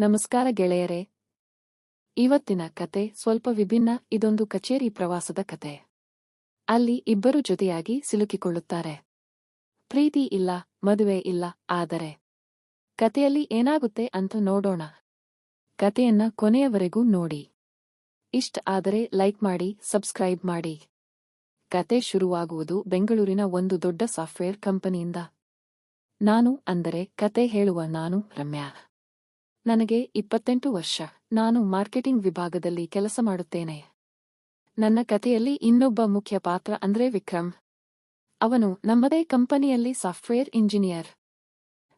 ನಮಸ್ಕಾರ ಗೆಳೆಯರೇ. ಇವತ್ತಿನ ಕತೆ ಸ್ವಲ್ಪ ವಿಭಿನ್ನ. ಇದೊಂದು ಕಚೇರಿ ಪ್ರವಾಸದ ಕತೆ. ಅಲ್ಲಿ ಇಬ್ಬರು ಜೊತೆಯಾಗಿ ಸಿಲುಕಿಕೊಳ್ಳುತ್ತಾರೆ. ಪ್ರೀತಿ ಇಲ್ಲ, ಮದುವೆ ಇಲ್ಲ, ಆದರೆ ಕತೆಯಲ್ಲಿ ಏನಾಗುತ್ತೆ ಅಂತ ನೋಡೋಣ. ಕತೆಯನ್ನ ಕೊನೆಯವರೆಗೂ ನೋಡಿ. ಇಷ್ಟ ಆದರೆ ಲೈಕ್ ಮಾಡಿ, ಸಬ್ಸ್ಕ್ರೈಬ್ ಮಾಡಿ. ಕತೆ ಶುರುವಾಗುವುದು ಬೆಂಗಳೂರಿನ ಒಂದು ದೊಡ್ಡ ಸಾಫ್ಟ್ವೇರ್ ಕಂಪನಿಯಿಂದ. ಕತೆ ಹೇಳುವ ನಾನು ರಮ್ಯಾ. ನನಗೆ 28 ವರ್ಷ. ನಾನು ಮಾರ್ಕೆಟಿಂಗ್ ವಿಭಾಗದಲ್ಲಿ ಕೆಲಸ ಮಾಡುತ್ತೇನೆ. ನನ್ನ ಕಥೆಯಲ್ಲಿ ಇನ್ನೊಬ್ಬ ಮುಖ್ಯ ಪಾತ್ರ ಅಂದ್ರೆ ವಿಕ್ರಮ್. ಅವನು ನಮ್ಮದೇ ಕಂಪನಿಯಲ್ಲಿ ಸಾಫ್ಟ್ವೇರ್ ಇಂಜಿನಿಯರ್.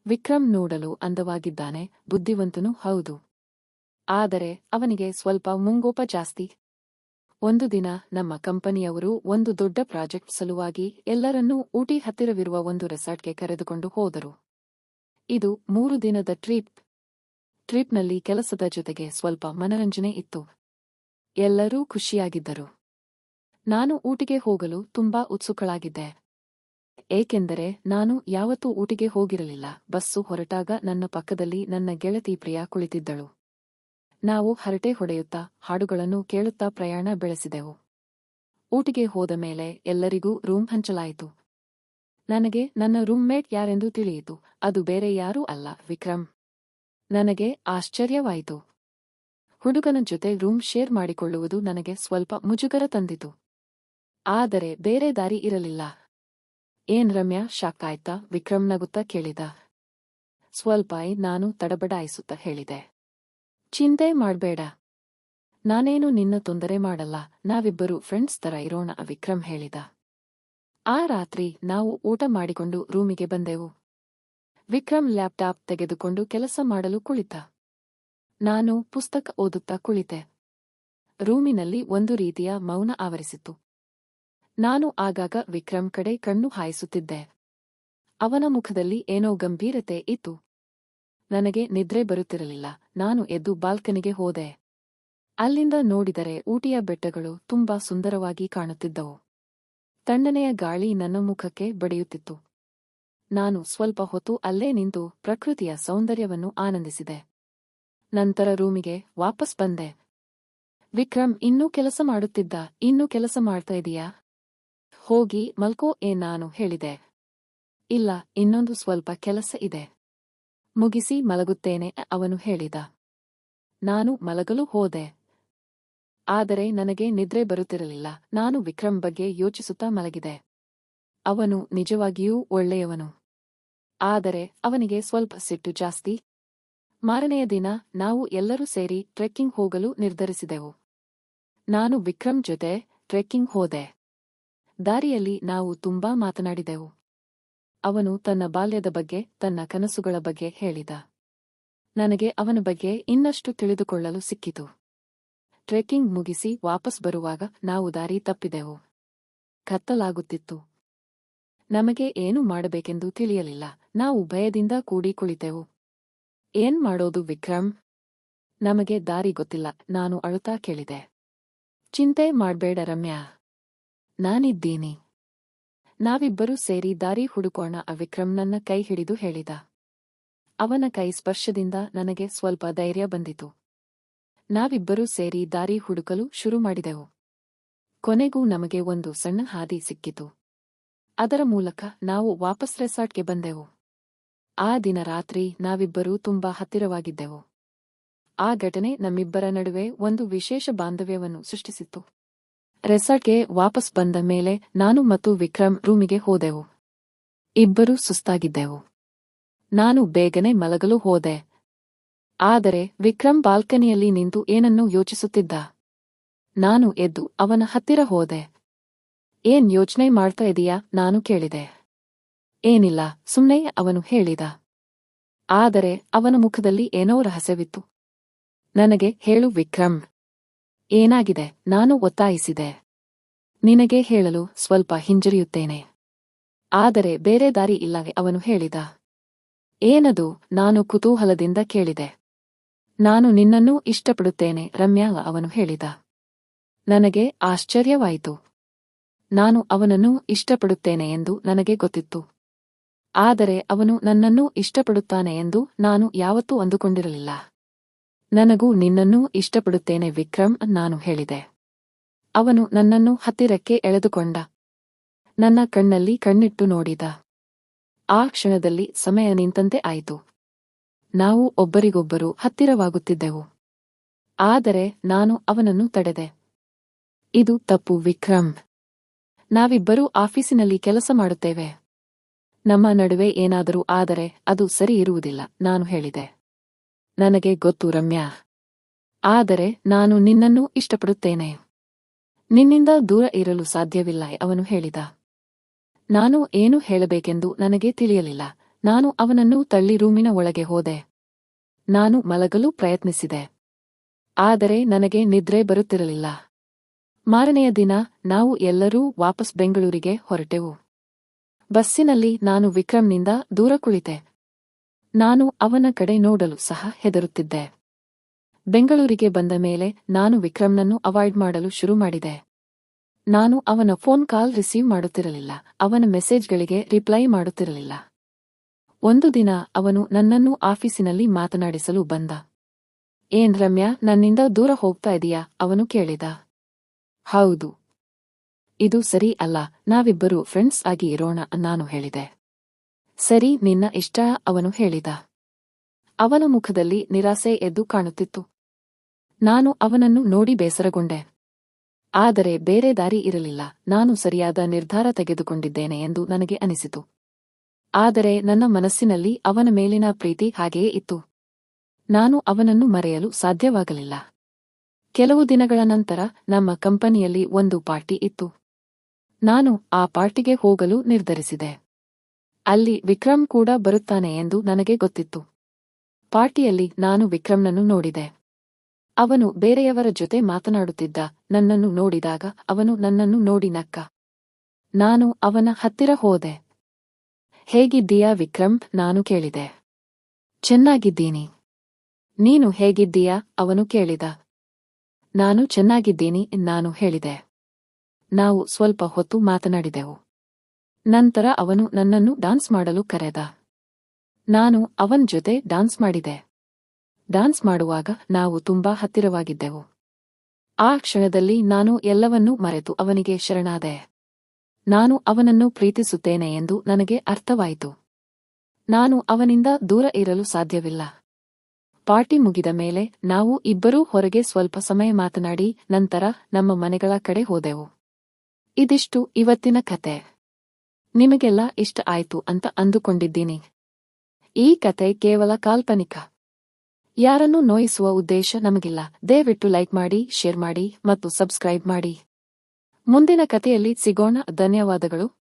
ವಿಕ್ರಮ್ ನೋಡಲು ಅಂದವಾಗಿದ್ದಾನೆ, ಬುದ್ಧಿವಂತನೂ ಹೌದು. ಆದರೆ ಅವನಿಗೆ ಸ್ವಲ್ಪ ಮುಂಗೋಪ ಜಾಸ್ತಿ. ಒಂದು ದಿನ ನಮ್ಮ ಕಂಪನಿಯವರು ಒಂದು ದೊಡ್ಡ ಪ್ರಾಜೆಕ್ಟ್ ಸಲುವಾಗಿ ಎಲ್ಲರನ್ನೂ ಊಟಿ ಹತ್ತಿರವಿರುವ ಒಂದು ರೆಸಾರ್ಟ್ಗೆ ಕರೆದುಕೊಂಡು ಹೋದರು. ಇದು 3 ದಿನದ ಟ್ರಿಪ್ನಲ್ಲಿ ಕೆಲಸದ ಜೊತೆಗೆ ಸ್ವಲ್ಪ ಮನರಂಜನೆ ಇತ್ತು. ಎಲ್ಲರೂ ಖುಷಿಯಾಗಿದ್ದರು. ನಾನು ಊಟಿಗೆ ಹೋಗಲು ತುಂಬಾ ಉತ್ಸುಕಳಾಗಿದ್ದೆ. ಏಕೆಂದರೆ ನಾನು ಯಾವತ್ತೂ ಊಟಿಗೆ ಹೋಗಿರಲಿಲ್ಲ. ಬಸ್ಸು ಹೊರಟಾಗ ನನ್ನ ಪಕ್ಕದಲ್ಲಿ ನನ್ನ ಗೆಳತಿ ಪ್ರಿಯಾ ಕುಳಿತಿದ್ದಳು. ನಾವು ಹರಟೆ ಹೊಡೆಯುತ್ತಾ, ಹಾಡುಗಳನ್ನು ಕೇಳುತ್ತಾ ಪ್ರಯಾಣ ಬೆಳೆಸಿದೆವು. ಊಟಿಗೆ ಹೋದ ಮೇಲೆ ಎಲ್ಲರಿಗೂ ರೂಮ್ ಹಂಚಲಾಯಿತು. ನನಗೆ ನನ್ನ ರೂಮ್ಮೇಟ್ ಯಾರೆಂದು ತಿಳಿಯಿತು. ಅದು ಬೇರೆ ಯಾರೂ ಅಲ್ಲ, ವಿಕ್ರಮ್. ನನಗೆ ಆಶ್ಚರ್ಯವಾಯಿತು. ಹುಡುಗನ ಜೊತೆ ರೂಮ್ ಶೇರ್ ಮಾಡಿಕೊಳ್ಳುವುದು ನನಗೆ ಸ್ವಲ್ಪ ಮುಜುಗರ ತಂದಿತು. ಆದರೆ ಬೇರೆ ದಾರಿ ಇರಲಿಲ್ಲ. ಏನ್ ರಮ್ಯಾ, ಶಾಕ್ ಆಯ್ತಾ? ವಿಕ್ರಮ್ ನಗುತ್ತಾ ಕೇಳಿದ. ಸ್ವಲ್ಪ ನಾನು ತಡಬಡಾಯಿಸುತ್ತಾ ಹೇಳಿದೆ. ಚಿಂತೆ ಮಾಡ್ಬೇಡ, ನಾನೇನು ನಿನ್ನ ತೊಂದರೆ ಮಾಡಲ್ಲ. ನಾವಿಬ್ಬರು ಫ್ರೆಂಡ್ಸ್ ತರ ಇರೋಣ, ವಿಕ್ರಮ್ ಹೇಳಿದ. ಆ ರಾತ್ರಿ ನಾವು ಊಟ ಮಾಡಿಕೊಂಡು ರೂಮಿಗೆ ಬಂದೆವು. ವಿಕ್ರಮ್ ಲ್ಯಾಪ್ಟಾಪ್ ತೆಗೆದುಕೊಂಡು ಕೆಲಸ ಮಾಡಲು ಕುಳಿತ. ನಾನು ಪುಸ್ತಕ ಓದುತ್ತಾ ಕುಳಿತೆ. ರೂಮಿನಲ್ಲಿ ಒಂದು ರೀತಿಯ ಮೌನ ಆವರಿಸಿತ್ತು. ನಾನು ಆಗಾಗ ವಿಕ್ರಮ್ ಕಡೆ ಕಣ್ಣು ಹಾಯಿಸುತ್ತಿದ್ದೆ. ಅವನ ಮುಖದಲ್ಲಿ ಏನೋ ಗಂಭೀರತೆ ಇತ್ತು. ನನಗೆ ನಿದ್ರೆ ಬರುತ್ತಿರಲಿಲ್ಲ. ನಾನು ಎದ್ದು ಬಾಲ್ಕನಿಗೆ ಹೋದೆ. ಅಲ್ಲಿಂದ ನೋಡಿದರೆ ಊಟಿಯ ಬೆಟ್ಟಗಳು ತುಂಬಾ ಸುಂದರವಾಗಿ ಕಾಣುತ್ತಿದ್ದವು. ತಣ್ಣನೆಯ ಗಾಳಿ ನನ್ನ ಮುಖಕ್ಕೆ ಬಡಿಯುತ್ತಿತ್ತು. ನಾನು ಸ್ವಲ್ಪ ಹೊತ್ತು ಅಲ್ಲೇ ನಿಂತು ಪ್ರಕೃತಿಯ ಸೌಂದರ್ಯವನ್ನು ಆನಂದಿಸಿದೆ. ನಂತರ ರೂಮಿಗೆ ವಾಪಸ್ ಬಂದೆ. ವಿಕ್ರಮ್ ಇನ್ನೂ ಕೆಲಸ ಮಾಡುತ್ತಿದ್ದ. ಇನ್ನೂ ಕೆಲಸ ಮಾಡ್ತಾ ಇದೀಯಾ? ಹೋಗಿ ಮಲ್ಕೋ ನಾನು ಹೇಳಿದೆ. ಇಲ್ಲ, ಇನ್ನೊಂದು ಸ್ವಲ್ಪ ಕೆಲಸ ಇದೆ, ಮುಗಿಸಿ ಮಲಗುತ್ತೇನೆ ಅವನು ಹೇಳಿದ. ನಾನು ಮಲಗಲು ಹೋದೆ. ಆದರೆ ನನಗೆ ನಿದ್ರೆ ಬರುತ್ತಿರಲಿಲ್ಲ. ನಾನು ವಿಕ್ರಮ್ ಬಗ್ಗೆ ಯೋಚಿಸುತ್ತಾ ಮಲಗಿದೆ. ಅವನು ನಿಜವಾಗಿಯೂ ಒಳ್ಳೆಯವನು. ಆದರೆ ಅವನಿಗೆ ಸ್ವಲ್ಪ ಸಿಟ್ಟು ಜಾಸ್ತಿ. ಮಾರನೆಯ ದಿನ ನಾವು ಎಲ್ಲರೂ ಸೇರಿ ಟ್ರೆಕ್ಕಿಂಗ್ ಹೋಗಲು ನಿರ್ಧರಿಸಿದೆವು. ನಾನು ವಿಕ್ರಮ್ ಜೊತೆ ಟ್ರೆಕ್ಕಿಂಗ್ ಹೋದೆ. ದಾರಿಯಲ್ಲಿ ನಾವು ತುಂಬಾ ಮಾತನಾಡಿದೆವು. ಅವನು ತನ್ನ ಬಾಲ್ಯದ ಬಗ್ಗೆ, ತನ್ನ ಕನಸುಗಳ ಬಗ್ಗೆ ಹೇಳಿದ. ನನಗೆ ಅವನ ಬಗ್ಗೆ ಇನ್ನಷ್ಟು ತಿಳಿದುಕೊಳ್ಳಲು ಸಿಕ್ಕಿತು. ಟ್ರೆಕ್ಕಿಂಗ್ ಮುಗಿಸಿ ವಾಪಸ್ ಬರುವಾಗ ನಾವು ದಾರಿ ತಪ್ಪಿದೆವು. ಕತ್ತಲಾಗುತ್ತಿತ್ತು. ನಮಗೆ ಏನು ಮಾಡಬೇಕೆಂದು ತಿಳಿಯಲಿಲ್ಲ. ನಾವು ಭಯದಿಂದ ಕೂಡಿ ಕುಳಿತೆವು. ಏನ್ ಮಾಡೋದು ವಿಕ್ರಮ್? ನಮಗೆ ದಾರಿ ಗೊತ್ತಿಲ್ಲ, ನಾನು ಅಳುತ್ತಾ ಕೇಳಿದೆ. ಚಿಂತೆ ಮಾಡ್ಬೇಡ ರಮ್ಯಾ, ನಾನಿದ್ದೀನಿ. ನಾವಿಬ್ಬರೂ ಸೇರಿ ದಾರಿ ಹುಡುಕೋಣ, ವಿಕ್ರಮ್ ನನ್ನ ಕೈ ಹಿಡಿದು ಹೇಳಿದ. ಅವನ ಕೈ ಸ್ಪರ್ಶದಿಂದ ನನಗೆ ಸ್ವಲ್ಪ ಧೈರ್ಯ ಬಂದಿತು. ನಾವಿಬ್ಬರೂ ಸೇರಿ ದಾರಿ ಹುಡುಕಲು ಶುರು ಮಾಡಿದೆವು. ಕೊನೆಗೂ ನಮಗೆ ಒಂದು ಸಣ್ಣ ಹಾದಿ ಸಿಕ್ಕಿತು. ಅದರ ಮೂಲಕ ನಾವು ವಾಪಸ್ ರೆಸಾರ್ಟ್ಗೆ ಬಂದೆವು. ಆ ದಿನ ರಾತ್ರಿ ನಾವಿಬ್ಬರೂ ತುಂಬಾ ಹತ್ತಿರವಾಗಿದ್ದೆವು. ಆ ಘಟನೆ ನಮ್ಮಿಬ್ಬರ ನಡುವೆ ಒಂದು ವಿಶೇಷ ಬಾಂಧವ್ಯವನ್ನು ಸೃಷ್ಟಿಸಿತ್ತು. ರೆಸಾರ್ಟ್ಗೆ ವಾಪಸ್ ಬಂದ ಮೇಲೆ ನಾನು ಮತ್ತು ವಿಕ್ರಮ್ ರೂಮಿಗೆ ಹೋದೆವು. ಇಬ್ಬರೂ ಸುಸ್ತಾಗಿದ್ದೆವು. ನಾನು ಬೇಗನೆ ಮಲಗಲು ಹೋದೆ. ಆದರೆ ವಿಕ್ರಮ್ ಬಾಲ್ಕನಿಯಲ್ಲಿ ನಿಂತು ಏನನ್ನೋ ಯೋಚಿಸುತ್ತಿದ್ದ. ನಾನು ಎದ್ದು ಅವನ ಹತ್ತಿರ ಹೋದೆ. ಏನ್ ಯೋಚನೆ ಮಾಡ್ತಾ ಇದೀಯಾ ನಾನು ಕೇಳಿದೆ. ಏನಿಲ್ಲ, ಸುಮ್ನೆ ಅವನು ಹೇಳಿದ. ಆದರೆ ಅವನ ಮುಖದಲ್ಲಿ ಏನೋ ರಹಸ್ಯವಿತ್ತು. ನನಗೆ ಹೇಳು ವಿಕ್ರಮ್, ಏನಾಗಿದೆ ನಾನು ಒತ್ತಾಯಿಸಿದೆ. ನಿನಗೆ ಹೇಳಲು ಸ್ವಲ್ಪ ಹಿಂಜರಿಯುತ್ತೇನೆ, ಆದರೆ ಬೇರೆ ದಾರಿ ಇಲ್ಲವೇ ಅವನು ಹೇಳಿದ. ಏನದು ನಾನು ಕುತೂಹಲದಿಂದ ಕೇಳಿದೆ. ನಾನು ನಿನ್ನನ್ನೂ ಇಷ್ಟಪಡುತ್ತೇನೆ ರಮ್ಯಾ ಅವನು ಹೇಳಿದ. ನನಗೆ ಆಶ್ಚರ್ಯವಾಯಿತು. ನಾನು ಅವನನ್ನು ಇಷ್ಟಪಡುತ್ತೇನೆ ಎಂದು ನನಗೆ ಗೊತ್ತಿತ್ತು. ಆದರೆ ಅವನು ನನ್ನನ್ನೂ ಇಷ್ಟಪಡುತ್ತಾನೆ ಎಂದು ನಾನು ಯಾವತ್ತೂ ಅಂದುಕೊಂಡಿರಲಿಲ್ಲ. ನನಗೂ ನಿನ್ನನ್ನೂ ಇಷ್ಟಪಡುತ್ತೇನೆ ವಿಕ್ರಮ್, ನಾನು ಹೇಳಿದೆ. ಅವನು ನನ್ನನ್ನು ಹತ್ತಿರಕ್ಕೆ ಎಳೆದುಕೊಂಡ. ನನ್ನ ಕಣ್ಣಲ್ಲಿ ಕಣ್ಣಿಟ್ಟು ನೋಡಿದ. ಆ ಕ್ಷಣದಲ್ಲಿ ಸಮಯ ನಿಂತಂತೆ ಆಯಿತು. ನಾವು ಒಬ್ಬರಿಗೊಬ್ಬರು ಹತ್ತಿರವಾಗುತ್ತಿದ್ದೆವು. ಆದರೆ ನಾನು ಅವನನ್ನು ತಡೆದೆ. ಇದು ತಪ್ಪು ವಿಕ್ರಮ್. ನಾವಿಬ್ಬರೂ ಆಫೀಸಿನಲ್ಲಿ ಕೆಲಸ ಮಾಡುತ್ತೇವೆ. ನಮ್ಮ ನಡುವೆ ಏನಾದರೂ ಆದರೆ ಅದು ಸರಿ ಇರುವುದಿಲ್ಲ, ನಾನು ಹೇಳಿದೆ. ನನಗೆ ಗೊತ್ತು ರಮ್ಯಾ. ಆದರೆ ನಾನು ನಿನ್ನನ್ನು ಇಷ್ಟಪಡುತ್ತೇನೆ. ನಿನ್ನಿಂದ ದೂರ ಇರಲು ಸಾಧ್ಯವಿಲ್ಲ, ಅವನು ಹೇಳಿದ. ನಾನು ಏನು ಹೇಳಬೇಕೆಂದು ನನಗೆ ತಿಳಿಯಲಿಲ್ಲ. ನಾನು ಅವನನ್ನು ತಳ್ಳಿ ರೂಮಿನ ಒಳಗೆ ಹೋದೆ. ನಾನು ಮಲಗಲು ಪ್ರಯತ್ನಿಸಿದೆ. ಆದರೆ ನನಗೆ ನಿದ್ರೆ ಬರುತ್ತಿರಲಿಲ್ಲ. ಮಾರನೆಯ ದಿನ ನಾವು ಎಲ್ಲರೂ ವಾಪಸ್ ಬೆಂಗಳೂರಿಗೆ ಹೊರಟೆವು. ಬಸ್ಸಿನಲ್ಲಿ ನಾನು ವಿಕ್ರಮ್ನಿಂದ ದೂರ ಕುಳಿತೆ. ನಾನು ಅವನ ಕಡೆ ನೋಡಲು ಸಹ ಹೆದರುತ್ತಿದ್ದೆ. ಬೆಂಗಳೂರಿಗೆ ಬಂದ ಮೇಲೆ ನಾನು ವಿಕ್ರಮ್ನನ್ನು ಅವಾಯ್ಡ್ ಮಾಡಲು ಶುರು ಮಾಡಿದೆ. ನಾನು ಅವನ ಫೋನ್ ಕಾಲ್ ರಿಸೀವ್ ಮಾಡುತ್ತಿರಲಿಲ್ಲ, ಅವನ ಮೆಸೇಜ್ಗಳಿಗೆ ರಿಪ್ಲೈ ಮಾಡುತ್ತಿರಲಿಲ್ಲ. ಒಂದು ದಿನ ಅವನು ನನ್ನನ್ನು ಆಫೀಸಿನಲ್ಲಿ ಮಾತನಾಡಿಸಲು ಬಂದ. ಏನ್ ರಮ್ಯಾ, ನನ್ನಿಂದ ದೂರ ಹೋಗ್ತಾ ಇದೀಯಾ, ಅವನು ಕೇಳಿದ. ಹೌದು. ಇದು ಸರಿ ಅಲ್ಲ, ನಾವಿಬ್ಬರೂ ಫ್ರೆಂಡ್ಸ್ ಆಗಿ ಇರೋಣ, ನಾನು ಹೇಳಿದೆ. ಸರಿ, ನಿನ್ನ ಇಷ್ಟ, ಅವನು ಹೇಳಿದ. ಅವನ ಮುಖದಲ್ಲಿ ನಿರಾಸೆ ಎದ್ದು ಕಾಣುತ್ತಿತ್ತು. ನಾನು ಅವನನ್ನು ನೋಡಿ ಬೇಸರಗೊಂಡೆ. ಆದರೆ ಬೇರೆ ದಾರಿ ಇರಲಿಲ್ಲ. ನಾನು ಸರಿಯಾದ ನಿರ್ಧಾರ ತೆಗೆದುಕೊಂಡಿದ್ದೇನೆ ಎಂದು ನನಗೆ ಅನಿಸಿತು. ಆದರೆ ನನ್ನ ಮನಸ್ಸಿನಲ್ಲಿ ಅವನ ಮೇಲಿನ ಪ್ರೀತಿ ಹಾಗೆಯೇ ಇತ್ತು. ನಾನು ಅವನನ್ನು ಮರೆಯಲು ಸಾಧ್ಯವಾಗಲಿಲ್ಲ. ಕೆಲವು ದಿನಗಳ ನಂತರ ನಮ್ಮ ಕಂಪನಿಯಲ್ಲಿ ಒಂದು ಪಾರ್ಟಿ ಇತ್ತು. ನಾನು ಆ ಪಾರ್ಟಿಗೆ ಹೋಗಲು ನಿರ್ಧರಿಸಿದೆ. ಅಲ್ಲಿ ವಿಕ್ರಮ್ ಕೂಡ ಬರುತ್ತಾನೆ ಎಂದು ನನಗೆ ಗೊತ್ತಿತ್ತು. ಪಾರ್ಟಿಯಲ್ಲಿ ನಾನು ವಿಕ್ರಮ್ನನ್ನು ನೋಡಿದೆ. ಅವನು ಬೇರೆಯವರ ಜೊತೆ ಮಾತನಾಡುತ್ತಿದ್ದ. ನನ್ನನ್ನು ನೋಡಿದಾಗ ಅವನು ನನ್ನನ್ನು ನೋಡಿ ನಕ್ಕ. ನಾನು ಅವನ ಹತ್ತಿರ ಹೋದೆ. ಹೇಗಿದ್ದೀಯಾ ವಿಕ್ರಮ್, ನಾನು ಕೇಳಿದೆ. ಚೆನ್ನಾಗಿದ್ದೀನಿ. ನೀನು ಹೇಗಿದ್ದೀಯಾ, ಅವನು ಕೇಳಿದ. ನಾನು ಚೆನ್ನಾಗಿದ್ದೀನಿ, ನಾನು ಹೇಳಿದೆ. ನಾವು ಸ್ವಲ್ಪ ಹೊತ್ತು ಮಾತನಾಡಿದೆವು. ನಂತರ ಅವನು ನನ್ನನ್ನು ಡಾನ್ಸ್ ಮಾಡಲು ಕರೆದ. ನಾನು ಅವನ್ ಜೊತೆ ಡಾನ್ಸ್ ಮಾಡಿದೆ. ಡಾನ್ಸ್ ಮಾಡುವಾಗ ನಾವು ತುಂಬಾ ಹತ್ತಿರವಾಗಿದ್ದೆವು. ಆ ಕ್ಷಣದಲ್ಲಿ ನಾನು ಎಲ್ಲವನ್ನೂ ಮರೆತು ಅವನಿಗೆ ಶರಣಾದೆ. ನಾನು ಅವನನ್ನು ಪ್ರೀತಿಸುತ್ತೇನೆ ಎಂದು ನನಗೆ ಅರ್ಥವಾಯಿತು. ನಾನು ಅವನಿಂದ ದೂರ ಇರಲು ಸಾಧ್ಯವಿಲ್ಲ. ಪಾರ್ಟಿ ಮುಗಿದ ಮೇಲೆ ನಾವು ಇಬ್ಬರೂ ಹೊರಗೆ ಸ್ವಲ್ಪ ಸಮಯ ಮಾತನಾಡಿ ನಂತರ ನಮ್ಮ ಮನೆಗಳ ಕಡೆ ಹೋದೆವು. ಇದಿಷ್ಟು ಇವತ್ತಿನ ಕತೆ. ನಿಮಗೆಲ್ಲ ಇಷ್ಟ ಆಯ್ತು ಅಂತ ಅಂದುಕೊಂಡಿದ್ದೀನಿ. ಈ ಕತೆ ಕೇವಲ ಕಾಲ್ಪನಿಕ. ಯಾರನ್ನೂ ನೋಯಿಸುವ ಉದ್ದೇಶ ನಮಗಿಲ್ಲ. ದಯವಿಟ್ಟು ಲೈಕ್ ಮಾಡಿ, ಶೇರ್ ಮಾಡಿ ಮತ್ತು ಸಬ್ಸ್ಕ್ರೈಬ್ ಮಾಡಿ. ಮುಂದಿನ ಕತೆಯಲ್ಲಿ ಸಿಗೋಣ. ಧನ್ಯವಾದಗಳು.